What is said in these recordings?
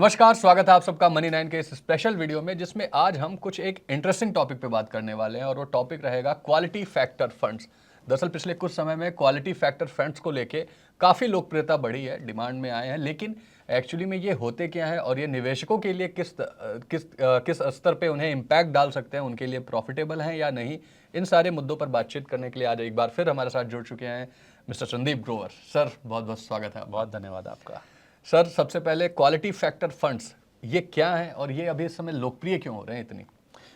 नमस्कार, स्वागत है आप सबका मनी 9 के इस स्पेशल वीडियो में, जिसमें आज हम कुछ एक इंटरेस्टिंग टॉपिक पे बात करने वाले हैं और वो टॉपिक रहेगा क्वालिटी फैक्टर फंड्स। दरअसल पिछले कुछ समय में क्वालिटी फैक्टर फंड्स को लेके काफ़ी लोकप्रियता बढ़ी है, डिमांड में आए हैं, लेकिन एक्चुअली में ये होते क्या है और ये निवेशकों के लिए किस स्तर पे उन्हें इम्पैक्ट डाल सकते हैं, उनके लिए प्रॉफिटेबल हैं या नहीं, इन सारे मुद्दों पर बातचीत करने के लिए आज एक बार फिर हमारे साथ जुड़ चुके हैं मिस्टर संदीप ग्रोवर। सर, बहुत बहुत स्वागत है। बहुत धन्यवाद आपका। सर, सबसे पहले क्वालिटी फैक्टर फंड्स ये क्या है और ये अभी इस समय लोकप्रिय क्यों हो रहे हैं इतनी?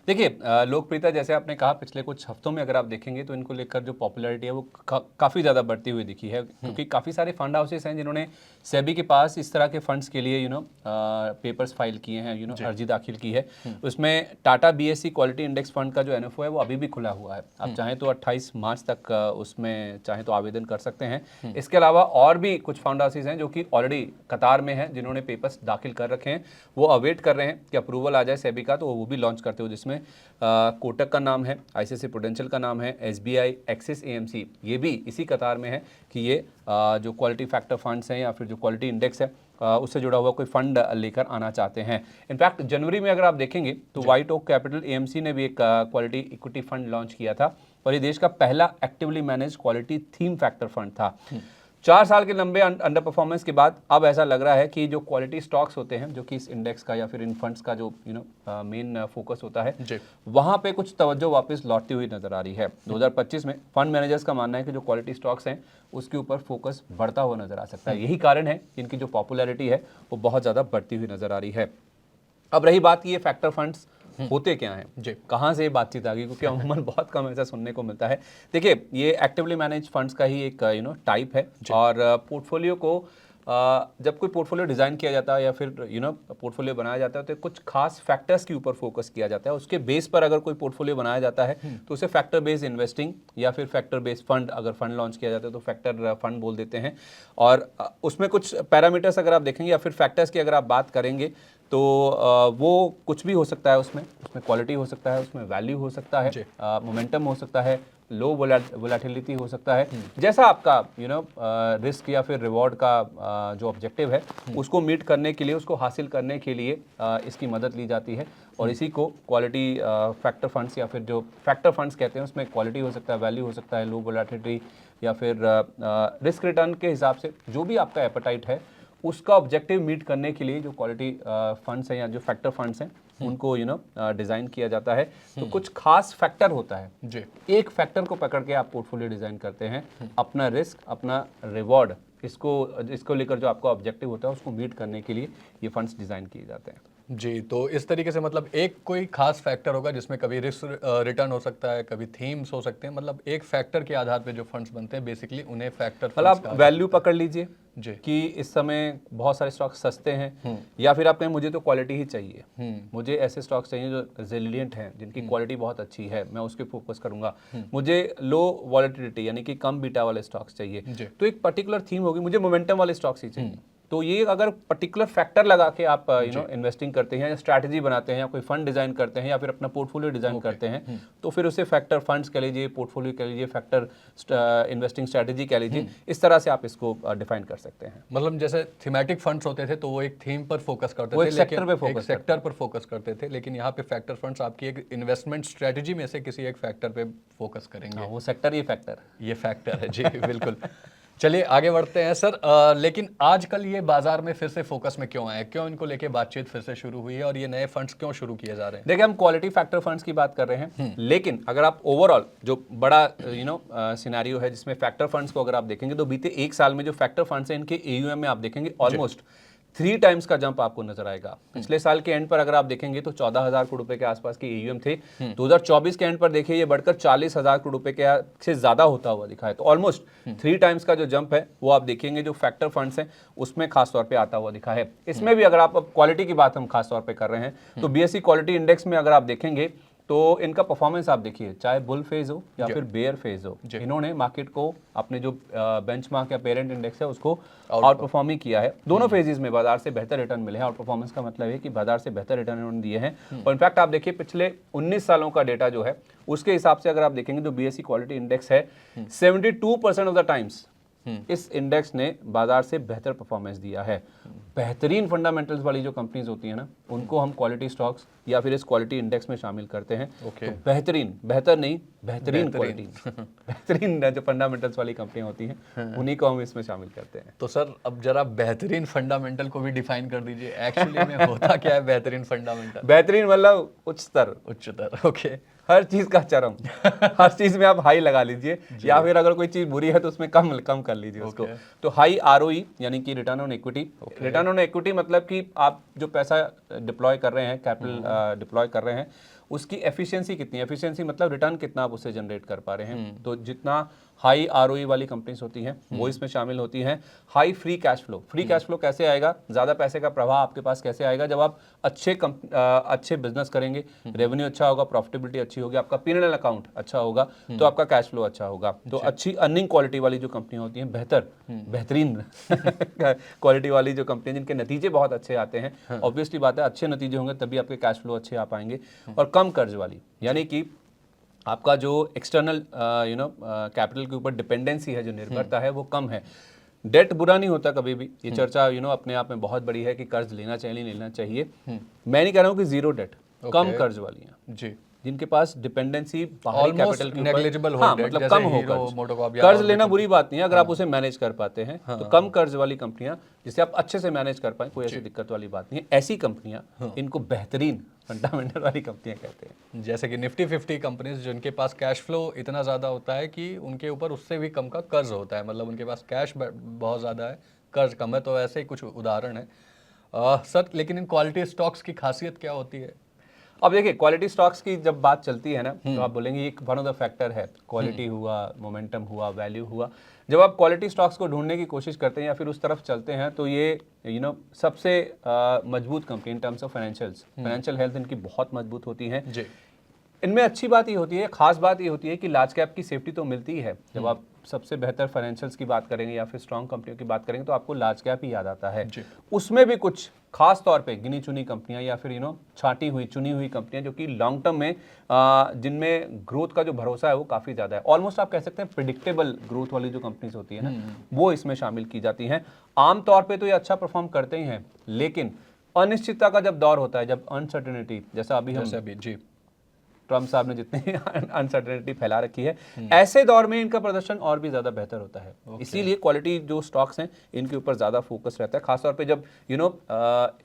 देखिए, लोकप्रियता जैसे आपने कहा पिछले कुछ हफ्तों में अगर आप देखेंगे तो इनको लेकर जो पॉपुलैरिटी है वो काफ़ी ज़्यादा बढ़ती हुई दिखी है, क्योंकि काफ़ी सारे फंड हाउसेस हैं जिन्होंने सेबी के पास इस तरह के फंड्स के लिए पेपर्स फाइल किए हैं, अर्जी दाखिल की है। उसमें Tata BSc quality index fund का जो एनएफओ है वो अभी भी खुला हुआ है। आप चाहें तो 28 मार्च तक उसमें चाहें तो आवेदन कर सकते हैं। इसके अलावा और भी कुछ फंड हाउसेस हैं जो कि ऑलरेडी कतार में हैं, जिन्होंने पेपर्स दाखिल कर रखे हैं, वो अवेट कर रहे हैं कि अप्रूवल आ जाए सेबी का तो वो भी लॉन्च करते हो, जिसमें कोटक का नाम है, आईसीआईसीआई प्रूडेंशियल का नाम है, एसबीआई, एक्सिस एएमसी, ये भी इसी कतार में है कि ये जो क्वालिटी फैक्टर फंड्स हैं या फिर जो क्वालिटी इंडेक्स है उससे जुड़ा हुआ कोई फंड लेकर आना चाहते हैं। इनफैक्ट जनवरी में अगर आप देखेंगे तो वाइट ओक कैपिटल एएमसी ने भी एक क्वालिटी इक्विटी फंड लॉन्च किया था और ये देश का पहला actively manage quality theme factor fund था। 4 साल के लंबे अंडर परफॉर्मेंस के बाद अब ऐसा लग रहा है कि जो क्वालिटी स्टॉक्स होते हैं, जो कि इस इंडेक्स का या फिर इन फंड्स का जो मेन फोकस होता है, वहां पे कुछ तवज्जो वापस लौटती हुई नजर आ रही है। 2025 में फंड मैनेजर्स का मानना है कि जो क्वालिटी स्टॉक्स हैं उसके ऊपर फोकस बढ़ता हुआ नजर आ सकता है। यही कारण है कि इनकी जो पॉपुलैरिटी है वो बहुत ज़्यादा बढ़ती हुई नजर आ रही है। अब रही बात कि ये फैक्टर फंड्स होते क्या हैं, जी कहाँ से ये बातचीत आ गई, क्योंकि अमूमन बहुत कम ऐसा सुनने को मिलता है। देखिए, ये एक्टिवली मैनेज फंड्स का ही एक टाइप है और पोर्टफोलियो को जब कोई पोर्टफोलियो डिज़ाइन किया जाता है या फिर पोर्टफोलियो बनाया जाता है तो कुछ खास फैक्टर्स के ऊपर फोकस किया जाता है। उसके बेस पर अगर कोई पोर्टफोलियो बनाया जाता है तो उसे फैक्टर बेस्ड इन्वेस्टिंग या फिर फैक्टर बेस्ड फंड, अगर फंड लॉन्च किया जाता है तो फैक्टर फंड बोल देते हैं। और उसमें कुछ पैरामीटर्स अगर आप देखेंगे या फिर फैक्टर्स की अगर आप बात करेंगे तो वो कुछ भी हो सकता है। उसमें क्वालिटी हो सकता है, उसमें वैल्यू हो सकता है, मोमेंटम हो सकता है, लो वोलेटिलिटी हो सकता है। जैसा आपका रिस्क या फिर रिवॉर्ड का जो ऑब्जेक्टिव है उसको मीट करने के लिए, उसको हासिल करने के लिए इसकी मदद ली जाती है और इसी को क्वालिटी फैक्टर फंड्स या फिर जो फैक्टर फंड्स कहते हैं, उसमें क्वालिटी हो सकता है, वैल्यू हो सकता है, लो वोलेटिलिटी या फिर रिस्क रिटर्न के हिसाब से जो भी आपका एपेटाइट है उसका ऑब्जेक्टिव मीट करने के लिए जो क्वालिटी फंड्स हैं या जो फैक्टर फंड्स हैं उनको डिज़ाइन किया जाता है। तो कुछ खास फैक्टर होता है जी, एक फैक्टर को पकड़ के आप पोर्टफोलियो डिज़ाइन करते हैं, अपना रिस्क, अपना रिवॉर्ड, इसको लेकर जो आपका ऑब्जेक्टिव होता है उसको मीट करने के लिए ये फंड्स डिज़ाइन किए जाते हैं। जी, तो इस तरीके से मतलब एक कोई खास फैक्टर होगा जिसमें कभी रिस्क रिटर्न हो सकता है, कभी थीम्स हो सकते हैं, मतलब एक फैक्टर के आधार पे जो फंड्स बनते हैं बेसिकली उन्हें फैक्टर मतलब आप वैल्यू पकड़ लीजिए जी कि इस समय बहुत सारे स्टॉक्स सस्ते हैं, या फिर आप कहें मुझे तो क्वालिटी ही चाहिए, मुझे ऐसे स्टॉक्स चाहिए जो रेजिलिएंट हैं, जिनकी क्वालिटी बहुत अच्छी है, मैं उसके फोकस करूंगा। मुझे लो वॉलेटिलिटी यानी कि कम बीटा वाले स्टॉक्स चाहिए, तो एक पर्टिकुलर थीम होगी, मुझे मोमेंटम वाले स्टॉक्स ही चाहिए। तो ये अगर पर्टिकुलर फैक्टर लगा के आप इन्वेस्टिंग करते हैं या स्ट्रैटेजी बनाते हैं या कोई फंड डिजाइन करते हैं या फिर अपना पोर्टफोलियो डिजाइन करते हैं, तो फिर उसे फैक्टर फंड्स कह लीजिए, पोर्टफोलियो कह लीजिए, फैक्टर इन्वेस्टिंग स्ट्रैटेजी कह लीजिए, इस तरह से आप इसको डिफाइन कर सकते हैं। मतलब जैसे थीमेटिक फंड्स होते थे तो वो एक थीम पर फोकस करते थे, एक सेक्टर पर फोकस करते थे, लेकिन यहाँ पे फैक्टर फंड्स आपकी एक इन्वेस्टमेंट स्ट्रैटेजी में से किसी एक फैक्टर पे फोकस करेंगे। वो सेक्टर ये फैक्टर है जी बिल्कुल। चलिए आगे बढ़ते हैं सर। लेकिन आजकल ये बाजार में फिर से फोकस में क्यों आए, क्यों इनको लेके बातचीत फिर से शुरू हुई है और ये नए फंड्स क्यों शुरू किए जा रहे हैं? देखिए, हम क्वालिटी फैक्टर फंड्स की बात कर रहे हैं, लेकिन अगर आप ओवरऑल जो बड़ा सिनेरियो है जिसमें फैक्टर फंड्स को अगर आप देखेंगे तो बीते 1 साल में जो फैक्टर फंड्स हैं इनके एयूएम में आप देखेंगे ऑलमोस्ट 3 टाइम्स का जंप आपको नजर आएगा। पिछले साल के एंड पर अगर आप देखेंगे तो 14,000 करोड़ रुपए के आसपास के एयूएम थे। 2024 के एंड पर देखिए ये बढ़कर 40,000 करोड़ रुपए के से ज्यादा होता हुआ दिखा है। तो ऑलमोस्ट 3 टाइम्स का जो जंप है वो आप देखेंगे जो फैक्टर फंड्स हैं उसमें खासतौर पे आता हुआ दिखा है। इसमें भी अगर आप क्वालिटी की बात हम खासतौर पे कर रहे हैं तो बीएससी क्वालिटी इंडेक्स में अगर आप देखेंगे तो इनका परफॉर्मेंस आप देखिए, चाहे बुल फेज हो या फिर बेयर फेज हो, इन्होंने मार्केट को अपने जो बेंचमार्क या पेरेंट इंडेक्स है उसको आउट परफॉर्म ही किया है। दोनों फेजेस में बाजार से बेहतर रिटर्न मिले हैं। आउट परफॉर्मेंस का मतलब है कि बाजार से बेहतर रिटर्न इन्होंने दिए हैं। और इनफैक्ट आप देखिए पिछले 19 सालों का डेटा जो है उसके हिसाब से अगर आप देखेंगे तो बीएससी क्वालिटी इंडेक्स है 72% ऑफ द टाइम्स इस इंडेक्स ने बाजार से बेहतर परफॉर्मेंस दिया है। बेहतरीन फंडामेंटल्स वाली जो कंपनीज होती है ना, उनको हम क्वालिटी स्टॉक्स या फिर इस क्वालिटी इंडेक्स में शामिल करते हैं। Okay. तो बेहतरीन, बेहतर नहीं, बेहतरीन क्वालिटी बेहतरीन जो फंडामेंटल्स वाली कंपनियां होती हैं उन्हीं को हम इसमें शामिल करते हैं। तो सर अब जरा बेहतरीन फंडामेंटल को भी डिफाइन कर दीजिए, एक्चुअली में होता क्या है बेहतरीन फंडामेंटल? बेहतरीन मतलब उच्च स्तर, उच्चतर, ओके। हर चीज का चरम हर चीज में आप हाई लगा लीजिए, या फिर अगर कोई चीज बुरी है तो उसमें कम कम कर लीजिए उसको। तो हाई आरओई यानी कि return on equity. Return on equity मतलब कि आप जो पैसा डिप्लॉय कर रहे हैं, कैपिटल डिप्लॉय कर रहे हैं, उसकी एफिशिएंसी कितनी है। एफिशिएंसी मतलब रिटर्न कितना आप उससे जनरेट कर पा रहे हैं। तो जितना हाई आरओई वाली कंपनीज होती हैं वो इसमें शामिल होती हैं। High free cash flow. Free cash flow कैसे आएगा, ज़्यादा पैसे का प्रवाह आपके पास कैसे आएगा, जब आप अच्छे बिजनेस करेंगे, रेवेन्यू अच्छा होगा, प्रॉफिटेबिलिटी अच्छी होगी, आपका P&L अकाउंट अच्छा होगा, तो आपका कैश फ्लो अच्छा होगा। तो अच्छी अर्निंग क्वालिटी वाली जो कंपनी होती हैं, बेहतरीन क्वालिटी वाली जो कंपनी, जिनके नतीजे बहुत अच्छे आते हैं, ऑब्वियसली बात है अच्छे नतीजे होंगे तभी आपके कैश फ्लो अच्छे आ पाएंगे। और कम कर्ज वाली, यानी कि आपका जो एक्सटर्नल कैपिटल के ऊपर डिपेंडेंसी है, जो निर्भरता है, वो कम है। डेट बुरा नहीं होता कभी भी, ये चर्चा अपने आप में बहुत बड़ी है कि कर्ज लेना चाहिए नहीं लेना चाहिए। मैं नहीं कह रहा हूँ कि जीरो डेट, कम कर्ज वाली हैं जी, जिनके पास डिपेंडेंसी बाहरी कैपिटल के नेग्लिजिबल ऊपर, हाँ, मतलब कम हो कर्ज। कर्ज लेना बुरी बात नहीं है अगर आप उसे मैनेज कर पाते हैं। तो कम कर्ज वाली कंपनियां जिसे आप अच्छे से मैनेज कर पाए, कोई ऐसी दिक्कत वाली बात नहीं है, ऐसी कंपनियां, इनको बेहतरीन फंडामेंटल वाली कंपनियां कहते हैं। जैसे कि निफ्टी 50 कंपनीज जिनके पास कैश फ्लो इतना ज़्यादा होता है कि उनके ऊपर उससे भी कम का कर्ज होता है, मतलब उनके पास कैश बहुत ज़्यादा है, कर्ज कम है। तो ऐसे ही कुछ उदाहरण है सर। लेकिन इन क्वालिटी स्टॉक्स की खासियत क्या होती है? अब देखिए, क्वालिटी स्टॉक्स की जब बात चलती है ना, तो आप बोलेंगे एक वन ऑफ द फैक्टर है, क्वालिटी हुआ, मोमेंटम हुआ, वैल्यू हुआ। जब आप क्वालिटी स्टॉक्स को ढूंढने की कोशिश करते हैं या फिर उस तरफ चलते हैं, तो ये सबसे मजबूत company in terms of financial health इनकी बहुत मजबूत होती है। जी, इनमें अच्छी बात ये होती है, खास बात ये होती है कि लार्ज कैप की सेफ्टी तो मिलती है। जब आप सबसे बेहतर फाइनेंशियल्स की बात करेंगे या फिर स्ट्रॉन्ग कंपनियों की बात करेंगे तो आपको लार्ज कैप ही याद आता है। उसमें भी कुछ खास तौर पे गिनी चुनी कंपनियां या फिर छाटी हुई चुनी हुई कंपनियां जो कि लॉन्ग टर्म में जिनमें ग्रोथ का जो भरोसा है वो काफ़ी ज़्यादा है। ऑलमोस्ट आप कह सकते हैं प्रिडिक्टेबल ग्रोथ वाली जो कंपनीज होती है ना, वो इसमें शामिल की जाती हैं। आमतौर पर तो ये अच्छा परफॉर्म करते ही हैं, लेकिन अनिश्चितता का जब दौर होता है, जब अनसर्टेनिटी, जैसा अभी जी, ट्रम्प साहब ने जितनी अनसर्टेनिटी फैला रखी है, ऐसे दौर में इनका प्रदर्शन और भी ज़्यादा बेहतर होता है। इसीलिए क्वालिटी जो स्टॉक्स हैं इनके ऊपर ज़्यादा फोकस रहता है, खासतौर पे जब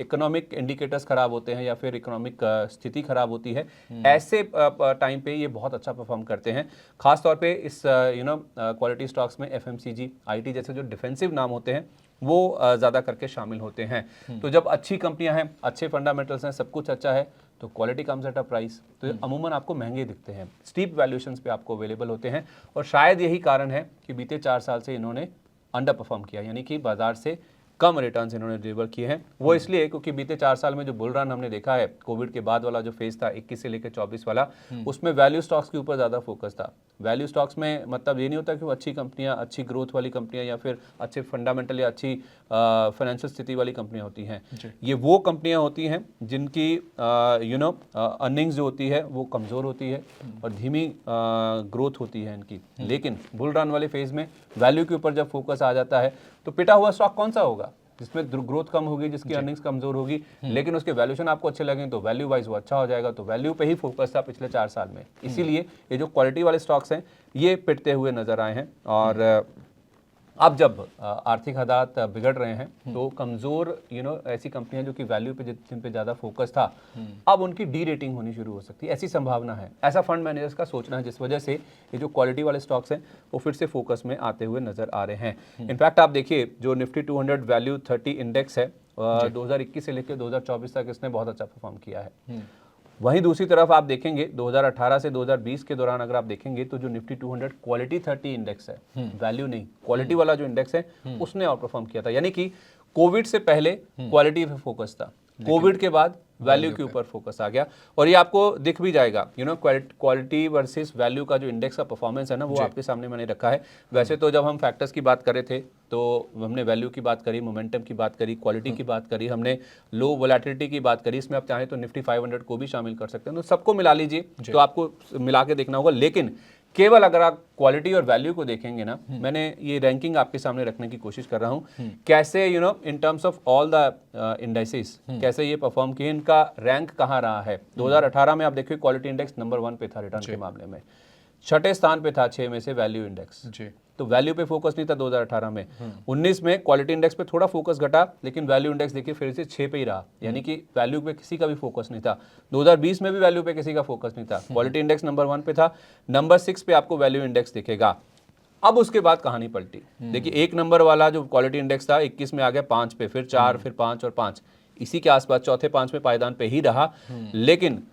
इकोनॉमिक इंडिकेटर्स खराब होते हैं या फिर इकोनॉमिक स्थिति खराब होती है, ऐसे टाइम पे ये बहुत अच्छा परफॉर्म करते हैं। खासतौर पे इस क्वालिटी स्टॉक्स में FMCG, IT जैसे जो डिफेंसिव नाम होते हैं वो ज़्यादा करके शामिल होते हैं। तो जब अच्छी कंपनियां हैं, अच्छे फंडामेंटल्स हैं, सब कुछ अच्छा है, तो quality comes at a price, तो ये अमूमन आपको महंगे दिखते हैं, स्टीप वैल्यूएशंस पे आपको अवेलेबल होते हैं। और शायद यही कारण है कि बीते 4 साल से इन्होंने अंडर परफॉर्म किया, यानी कि बाजार से कम रिटर्न्स इन्होंने डिलीवर किए हैं। वो इसलिए क्योंकि बीते 4 साल में जो बुल रन हमने देखा है, कोविड के बाद वाला जो फेज था 21 से लेकर 24 वाला, उसमें वैल्यू स्टॉक्स के ऊपर ज़्यादा फोकस था। वैल्यू स्टॉक्स में मतलब ये नहीं होता कि वो अच्छी कंपनियां, अच्छी ग्रोथ वाली कंपनियां या फिर अच्छे फंडामेंटल या अच्छी फाइनेंशियल स्थिति वाली कंपनियां होती हैं। ये वो कंपनियां होती हैं जिनकी अर्निंग्स जो होती है वो कमज़ोर होती है और धीमी ग्रोथ होती है इनकी। लेकिन बुल रन वाले फेज में वैल्यू के ऊपर जब फोकस आ जाता है, तो पिटा हुआ स्टॉक कौन सा होगा जिसमें ग्रोथ कम होगी, जिसकी अर्निंग्स कमजोर होगी, लेकिन उसके वैल्यूएशन आपको अच्छे लगेंगे, तो वैल्यू वाइज वो अच्छा हो जाएगा। तो वैल्यू पे ही फोकस था पिछले 4 साल में, इसीलिए ये जो क्वालिटी वाले स्टॉक्स हैं ये पिटते हुए नजर आए हैं। और अब जब आर्थिक हालात बिगड़ रहे हैं, तो कमज़ोर ऐसी कंपनियां जो कि वैल्यू पे जिन पे ज़्यादा फोकस था, अब उनकी डी रेटिंग होनी शुरू हो सकती है, ऐसी संभावना है। ऐसा फंड मैनेजर्स का सोचना है, जिस वजह से ये जो क्वालिटी वाले स्टॉक्स हैं वो फिर से फोकस में आते हुए नजर आ रहे हैं। इनफैक्ट आप देखिए, जो निफ्टी 200 वैल्यू 30 इंडेक्स है, 2021 से लेकर 2024 तक इसने बहुत अच्छा परफॉर्म किया है। वहीं दूसरी तरफ आप देखेंगे 2018 से 2020 के दौरान अगर आप देखेंगे, तो जो निफ्टी 200 क्वालिटी 30 इंडेक्स है, वैल्यू नहीं, क्वालिटी वाला जो इंडेक्स है उसने आउट परफॉर्म किया था। यानी कि कोविड से पहले क्वालिटी पे फोकस था, कोविड के बाद वैल्यू के ऊपर फोकस आ गया। और ये आपको दिख भी जाएगा, क्वालिटी वर्सेस वैल्यू का जो इंडेक्स का परफॉर्मेंस है ना, वो आपके सामने मैंने रखा है। वैसे तो जब हम फैक्टर्स की बात कर रहे थे तो हमने वैल्यू की बात करी, मोमेंटम की बात करी, क्वालिटी की बात करी, हमने लो वोलेटिलिटी की बात करी। इसमें आप चाहें तो निफ्टी 500 को भी शामिल कर सकते हैं, तो सबको मिला लीजिए, तो आपको मिला के देखना होगा। लेकिन केवल अगर आप क्वालिटी और वैल्यू को देखेंगे ना, मैंने ये रैंकिंग आपके सामने रखने की कोशिश कर रहा हूँ, कैसे in terms of all the indices कैसे ये परफॉर्म किए, इनका रैंक कहाँ रहा है। 2018 में आप देखिए क्वालिटी इंडेक्स नंबर 1 पे था रिटर्न के मामले में, 6ठे स्थान पे था 6 में से वैल्यू इंडेक्स। तो वैल्यू पे फोकस नहीं था 2018 में। 19 में क्वालिटी इंडेक्स पे थोड़ा फोकस घटा, लेकिन वैल्यू इंडेक्स देखिए फिर से 6 पे ही रहा, यानी कि वैल्यू पे किसी का भी फोकस नहीं था। 2020 में भी वैल्यू पे किसी का फोकस नहीं था। क्वालिटी इंडेक्स नंबर 1 पे था, नंबर 6 पे आपको वैल्यू इंडेक्स दिखेगा। अब उसके बाद कहानी पलटी। देखिए 1 नंबर वाला जो क्वालिटी इंडेक्स था 21 में आ गया 5 पे, फिर 4, फिर 5 और 5, इसी के आसपास चौथे 5 में पायदान पे ही रहा। लेकिन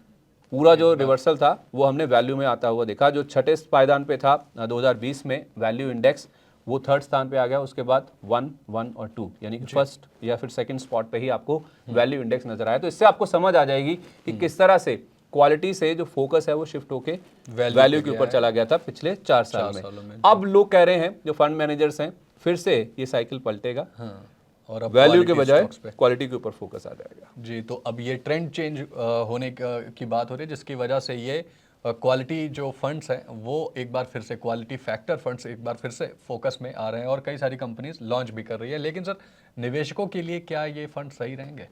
पूरा जो रिवर्सल था वो हमने वैल्यू में आता हुआ देखा। जो 6ठे पायदान पे था 2020 में वैल्यू इंडेक्स, वो 3rd स्थान पे आ गया। उसके बाद 1, 1 और 2, यानी कि फर्स्ट या फिर सेकंड स्पॉट पे ही आपको वैल्यू इंडेक्स नजर आया। तो इससे आपको समझ आ जाएगी कि किस तरह से क्वालिटी से जो फोकस है वो शिफ्ट होके वैल्यू के ऊपर चला गया था पिछले 4 साल में। अब लोग कह रहे हैं, जो फंड मैनेजर्स हैं, फिर से ये साइकिल पलटेगा और अब वैल्यू के बजाय क्वालिटी के ऊपर फोकस आ जाएगा। जी, तो अब ये ट्रेंड चेंज होने की बात हो रही है, जिसकी वजह से ये क्वालिटी जो फंड्स हैं वो एक बार फिर से, क्वालिटी फैक्टर फंड्स एक बार फिर से फोकस में आ रहे हैं और कई सारी कंपनीज लॉन्च भी कर रही है। लेकिन सर, निवेशकों के लिए क्या ये फंड सही रहेंगे?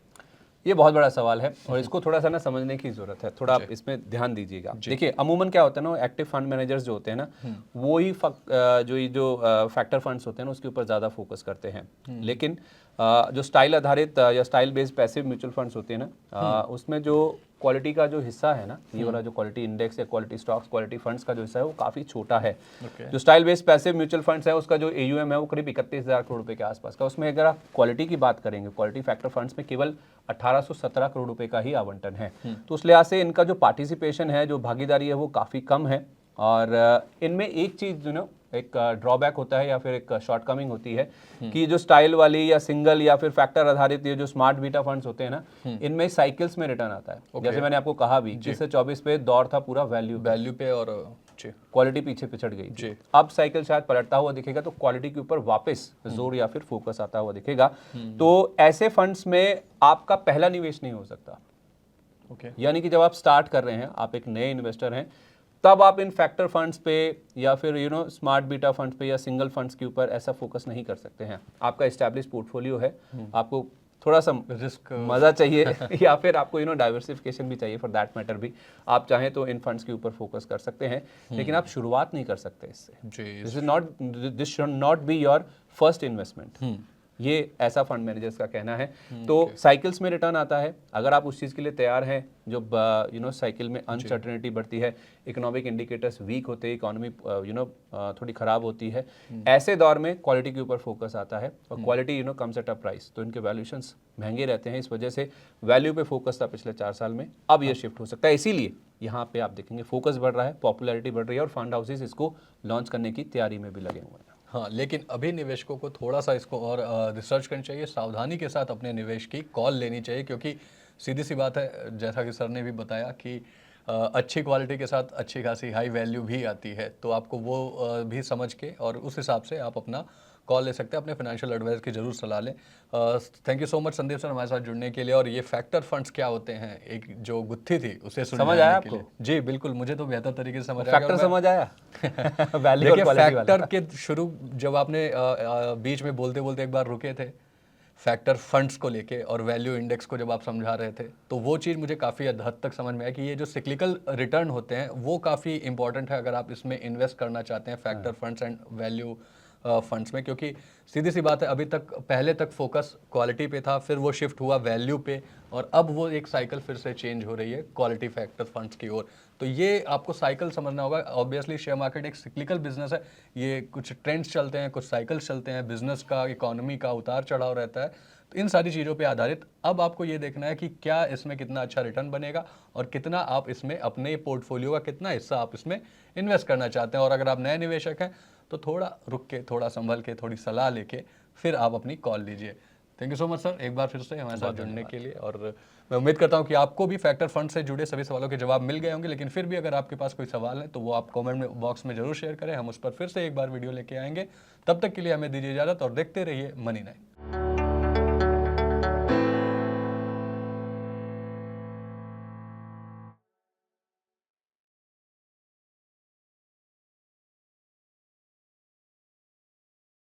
ये बहुत बड़ा सवाल है और इसको थोड़ा सा ना समझने की जरूरत है, थोड़ा आप इसमें ध्यान दीजिएगा। देखिए अमूमन क्या होता है ना, एक्टिव फंड मैनेजर्स जो होते हैं ना, वो ही जो फैक्टर फंड्स होते हैं ना उसके ऊपर ज़्यादा फोकस करते हैं। लेकिन जो स्टाइल आधारित या style based passive mutual funds होते हैं ना, उसमें जो क्वालिटी का जो हिस्सा है ना, ये वाला जो क्वालिटी इंडेक्स या क्वालिटी स्टॉक्स, क्वालिटी फंड्स का जो हिस्सा है वो काफ़ी छोटा है। जो style based passive mutual funds है उसका जो AUM है वो करीब 31,000 करोड़ रुपए के आसपास का। उसमें अगर आप क्वालिटी की बात करेंगे, क्वालिटी फैक्टर फंड्स में केवल 1817 करोड़ रुपए का ही आवंटन है। तो उस लिहाज से इनका जो पार्टिसिपेशन है, जो भागीदारी है, वो काफ़ी कम है। और इनमें एक चीज़ एक ड्रॉबैक होता है या फिर एक शॉर्टकमिंग होती है कि जो स्टाइल वाली या सिंगल या फिर फैक्टर आधारित ये जो स्मार्ट बीटा फंड्स होते हैं ना, इनमें साइकिल्स में रिटर्न आता है। जैसे मैंने आपको कहा भी, 21 से 24 पे दौर था पूरा वैल्यू पे और क्वालिटी पीछे पिछड़ गई थी। अब साइकिल शायद पलटता हुआ दिखेगा, तो क्वालिटी के ऊपर वापस जोर या फिर फोकस आता हुआ दिखेगा। तो ऐसे फंड्स में आपका पहला निवेश नहीं हो सकता। यानी कि जब आप स्टार्ट कर रहे हैं, आप एक नए इन्वेस्टर हैं, तब आप इन फैक्टर फंड्स पे या फिर स्मार्ट बीटा फंड्स पे या सिंगल फंड्स के ऊपर ऐसा फोकस नहीं कर सकते हैं। आपका एस्टैब्लिश पोर्टफोलियो है, आपको थोड़ा सा रिस्क मजा चाहिए या फिर आपको डाइवर्सिफिकेशन भी चाहिए फॉर दैट मैटर भी। आप चाहें तो इन फंड्स के ऊपर फोकस कर सकते हैं, लेकिन आप शुरुआत नहीं कर सकते इससे। This should not be your first investment, ये ऐसा फंड मैनेजर्स का कहना है। तो साइकिल्स में रिटर्न आता है, अगर आप उस चीज़ के लिए तैयार हैं। जो साइकिल में अनसर्टेनिटी बढ़ती है, इकोनॉमिक इंडिकेटर्स वीक होते हैं, इकोनॉमी थोड़ी ख़राब होती है, ऐसे दौर में क्वालिटी के ऊपर फोकस आता है। और quality comes at a price, तो इनके वैल्यूएशंस महंगे रहते हैं। इस वजह से वैल्यू पे फोकस था पिछले 4 साल में, अब ये शिफ्ट हो सकता है। इसीलिए यहाँ पे आप देखेंगे फोकस बढ़ रहा है, पॉपुलैरिटी बढ़ रही है और फंड हाउसेस इसको लॉन्च करने की तैयारी में भी लगे हुए हैं। हाँ, लेकिन अभी निवेशकों को थोड़ा सा इसको और रिसर्च करनी चाहिए, सावधानी के साथ अपने निवेश की कॉल लेनी चाहिए, क्योंकि सीधी सी बात है, जैसा कि सर ने भी बताया कि अच्छी क्वालिटी के साथ अच्छी खासी हाई वैल्यू भी आती है। तो आपको वो भी समझ के और उस हिसाब से आप अपना कॉल ले सकते हैं। अपने फाइनेंशियल एडवाइस की जरूर सलाह लें। Thank you so much Sandeep sir हमारे साथ जुड़ने के लिए। और ये फैक्टर फंड्स क्या होते हैं, एक जो गुत्थी थी उसे समझ आया आपको? जी बिल्कुल, मुझे तो बेहतर तरीके से समझ आया। फैक्टर समझ आया? देखिए फैक्टर के शुरू जब आपने बीच में बोलते बोलते एक बार रुके थे फैक्टर फंड्स को लेके और वैल्यू इंडेक्स को जब आप समझा रहे थे, तो वो चीज़ मुझे काफ़ी हद तक समझ में आया कि ये जो सिक्लिकल रिटर्न होते हैं वो काफ़ी इंपॉर्टेंट है अगर आप इसमें इन्वेस्ट करना चाहते हैं, factor funds and value funds में। क्योंकि सीधी सी बात है, अभी तक पहले तक फोकस क्वालिटी पे था, फिर वो शिफ्ट हुआ वैल्यू पे, और अब वो एक साइकिल फिर से चेंज हो रही है क्वालिटी फैक्टर फंड्स की ओर। तो ये आपको साइकिल समझना होगा। ऑब्वियसली शेयर मार्केट एक सिक्लिकल बिजनेस है, ये कुछ ट्रेंड्स चलते हैं, कुछ साइकिल्स चलते हैं, बिजनेस का, इकोनॉमी का उतार चढ़ाव रहता है। तो इन सारी चीज़ों पे आधारित अब आपको ये देखना है कि क्या इसमें कितना अच्छा रिटर्न बनेगा और कितना आप इसमें अपने पोर्टफोलियो का कितना हिस्सा आप इसमें इन्वेस्ट करना चाहते हैं। और अगर आप नए निवेशक हैं तो थोड़ा रुक के, थोड़ा संभल के, थोड़ी सलाह लेके फिर आप अपनी कॉल लीजिए। Thank you so much sir एक बार फिर से हमारे साथ जुड़ने के लिए। और मैं उम्मीद करता हूं कि आपको भी फैक्टर फंड से जुड़े सभी सवालों के जवाब मिल गए होंगे, लेकिन फिर भी अगर आपके पास कोई सवाल है तो वो आप कमेंट बॉक्स में जरूर शेयर करें, हम उस पर फिर से एक बार वीडियो लेके आएंगे। तब तक के लिए हमें दीजिए इजाजत और देखते रहिए मनी9।